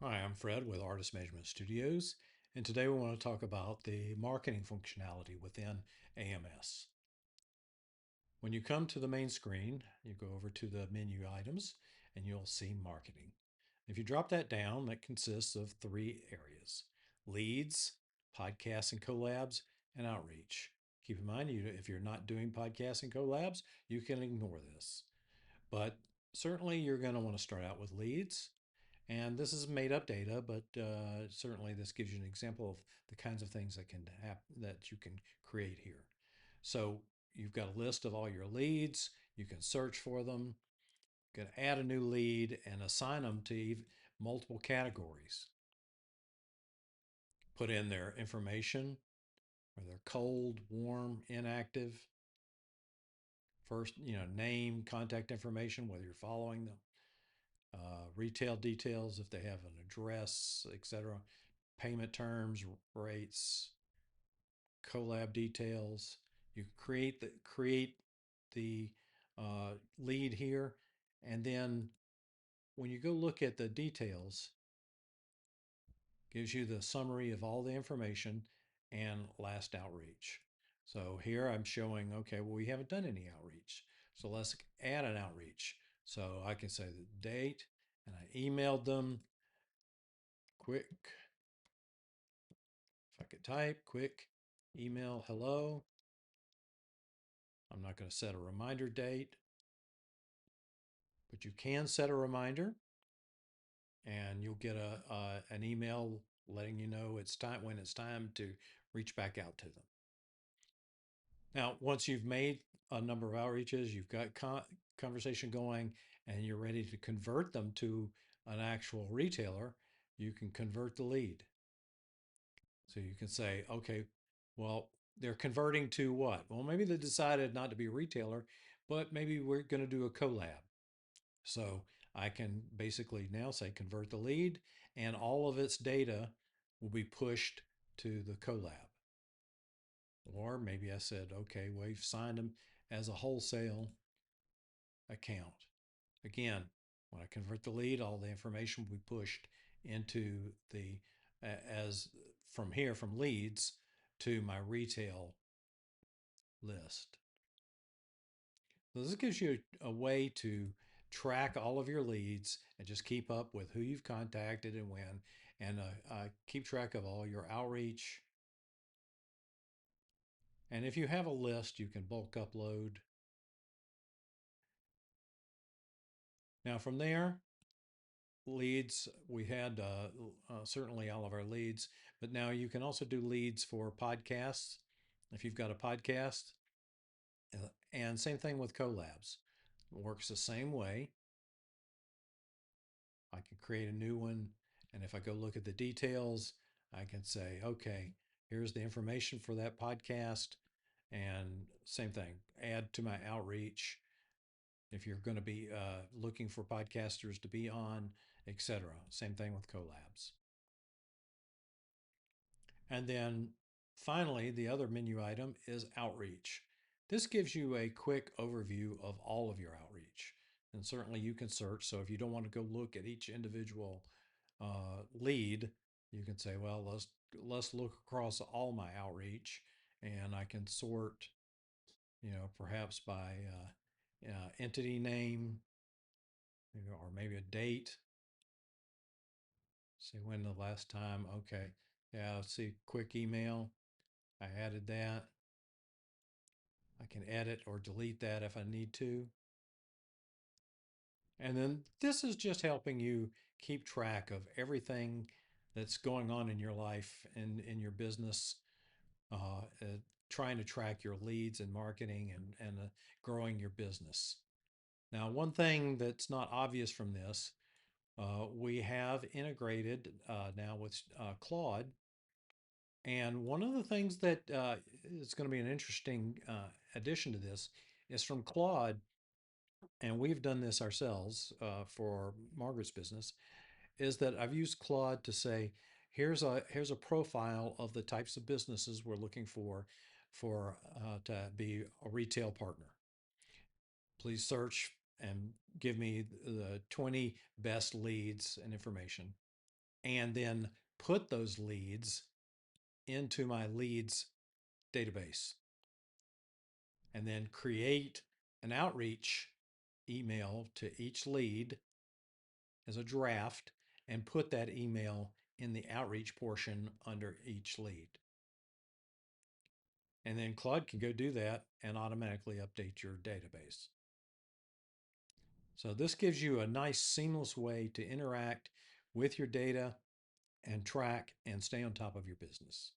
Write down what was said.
Hi, I'm Fred with Artist Measurement Studios, and today we want to talk about the marketing functionality within AMS. When you come to the main screen, you go over to the menu items and you'll see marketing. If you drop that down, that consists of three areas: leads, podcasts and collabs, and outreach. Keep in mind, if you're not doing podcasts and collabs, you can ignore this. But certainly you're going to want to start out with leads. And this is made up data, but certainly this gives you an example of the kinds of things that you can create here. So you've got a list of all your leads. You can search for them. You can add a new lead and assign them to multiple categories. Put in their information, whether they're cold, warm, inactive. First, name, contact information, whether you're following them. Retail details if they have an address, etc. Payment terms, rates, collab details. You create the lead here, and then when you go look at the details, gives you the summary of all the information and last outreach. So here I'm showing, okay, well, we haven't done any outreach. So let's add an outreach. So I can say the date, and I emailed them. Quick, if I could type, quick email, hello. I'm not going to set a reminder date, but you can set a reminder and you'll get an email letting you know it's time when it's time to reach back out to them. Now, once you've made a number of outreaches, you've got conversation going, and you're ready to convert them to an actual retailer, you can convert the lead. So you can say, okay, well, they're converting to what? Well, maybe they decided not to be a retailer, but maybe we're going to do a collab. So I can basically now say convert the lead, and all of its data will be pushed to the collab. Or maybe I said, okay, well, you've signed them as a wholesale account. Again, when I convert the lead, all the information will be pushed into the as from here from leads to my retail list. So this gives you a way to track all of your leads and just keep up with who you've contacted and when, and keep track of all your outreach. And if you have a list, you can bulk upload. Now from there, leads, we had certainly all of our leads, but now you can also do leads for podcasts if you've got a podcast. And same thing with collabs. It works the same way. I can create a new one. And if I go look at the details, I can say, okay, here's the information for that podcast. And same thing, add to my outreach if you're going to be looking for podcasters to be on, etc. Same thing with collabs. And then finally, the other menu item is outreach. This gives you a quick overview of all of your outreach. And certainly you can search. So if you don't want to go look at each individual lead, you can say, well, let's look across all my outreach, and I can sort, perhaps by entity name, or maybe a date. See when the last time. Okay, yeah. Let's see, quick email. I added that. I can edit or delete that if I need to. And then this is just helping you keep track of everything that's going on in your life and in your business, trying to track your leads and marketing and growing your business. Now, one thing that's not obvious from this, we have integrated now with Claude. And one of the things that is going to be an interesting addition to this is from Claude, and we've done this ourselves for Margaret's business, is that I've used Claude to say, here's a profile of the types of businesses we're looking for to be a retail partner. Please search and give me the 20 best leads and information. and then put those leads into my leads database, and then create an outreach email to each lead as a draft and put that email in the outreach portion under each lead. And then Claude can go do that and automatically update your database. So this gives you a nice seamless way to interact with your data and track and stay on top of your business.